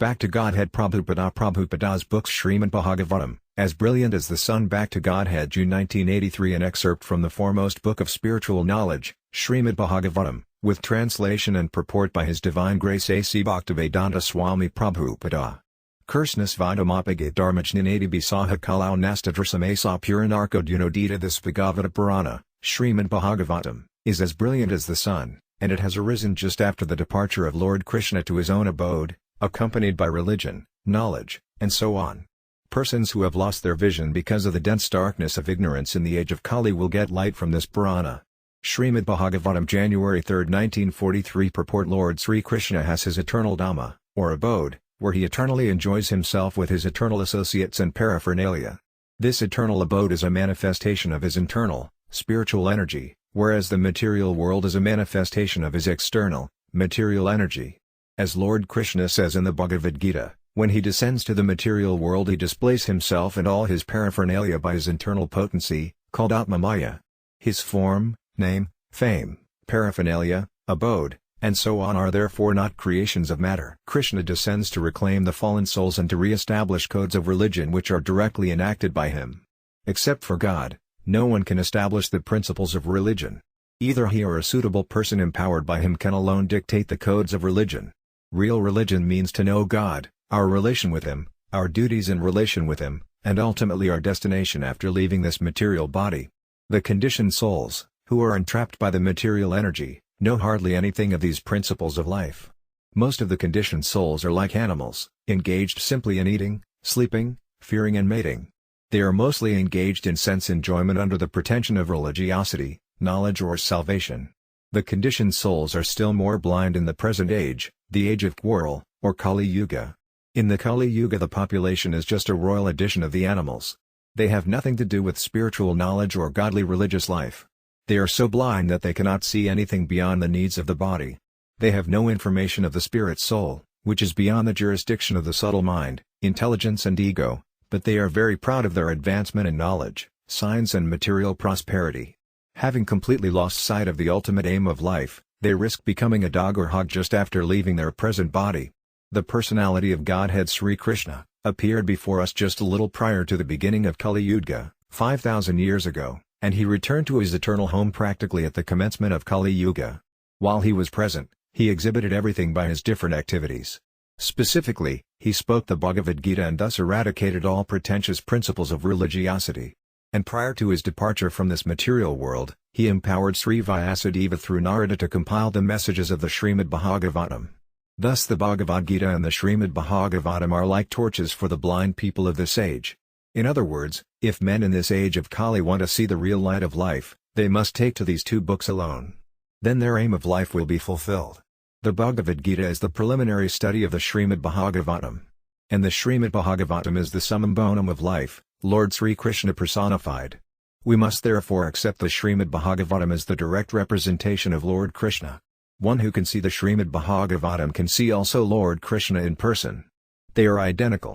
Back to Godhead Prabhupada's books Srimad Bhagavatam, As Brilliant as the Sun. Back to Godhead, June 1983. An excerpt from the foremost book of spiritual knowledge, Srimad Bhagavatam, with translation and purport by His Divine Grace A.C. Bhaktivedanta Swami Prabhupada. Kursnas Vidamapagit Dharmajnanadi Bisaha Kalau Nastadrasamasa Puranarko Dunodita. This Bhagavata Purana, Srimad Bhagavatam, is as brilliant as the sun, and it has arisen just after the departure of Lord Krishna to his own abode, accompanied by religion, knowledge, and so on. Persons who have lost their vision because of the dense darkness of ignorance in the age of Kali will get light from this Purana. Srimad Bhagavatam, January 3, 1943. Purport: Lord Sri Krishna has his eternal Dhamma, or abode, where he eternally enjoys himself with his eternal associates and paraphernalia. This eternal abode is a manifestation of his internal, spiritual energy, whereas the material world is a manifestation of his external, material energy. As Lord Krishna says in the Bhagavad Gita, when he descends to the material world he displays himself and all his paraphernalia by his internal potency, called Atmamaya. His form, name, fame, paraphernalia, abode, and so on are therefore not creations of matter. Krishna descends to reclaim the fallen souls and to re-establish codes of religion which are directly enacted by him. Except for God, no one can establish the principles of religion. Either he or a suitable person empowered by him can alone dictate the codes of religion. Real religion means to know God, our relation with Him, our duties in relation with Him, and ultimately our destination after leaving this material body. The conditioned souls, who are entrapped by the material energy, know hardly anything of these principles of life. Most of the conditioned souls are like animals, engaged simply in eating, sleeping, fearing and mating. They are mostly engaged in sense enjoyment under the pretension of religiosity, knowledge or salvation. The conditioned souls are still more blind in the present age, the age of quarrel, or Kali Yuga. In the Kali Yuga the population is just a royal addition of the animals. They have nothing to do with spiritual knowledge or godly religious life. They are so blind that they cannot see anything beyond the needs of the body. They have no information of the spirit soul, which is beyond the jurisdiction of the subtle mind, intelligence and ego, but they are very proud of their advancement in knowledge, science and material prosperity. Having completely lost sight of the ultimate aim of life, they risk becoming a dog or hog just after leaving their present body. The personality of Godhead Sri Krishna appeared before us just a little prior to the beginning of Kali Yuga, 5,000 years ago, and he returned to his eternal home practically at the commencement of Kali Yuga. While he was present, he exhibited everything by his different activities. Specifically, he spoke the Bhagavad Gita and thus eradicated all pretentious principles of religiosity. And prior to his departure from this material world, he empowered Sri Vyasadeva through Narada to compile the messages of the Srimad Bhagavatam. Thus the Bhagavad Gita and the Srimad Bhagavatam are like torches for the blind people of this age. In other words, if men in this age of Kali want to see the real light of life, they must take to these two books alone. Then their aim of life will be fulfilled. The Bhagavad Gita is the preliminary study of the Srimad Bhagavatam. And the Srimad Bhagavatam is the summum bonum of life, Lord Sri Krishna personified. We must therefore accept the Srimad Bhagavatam as the direct representation of Lord Krishna. One who can see the Srimad Bhagavatam can see also Lord Krishna in person. They are identical.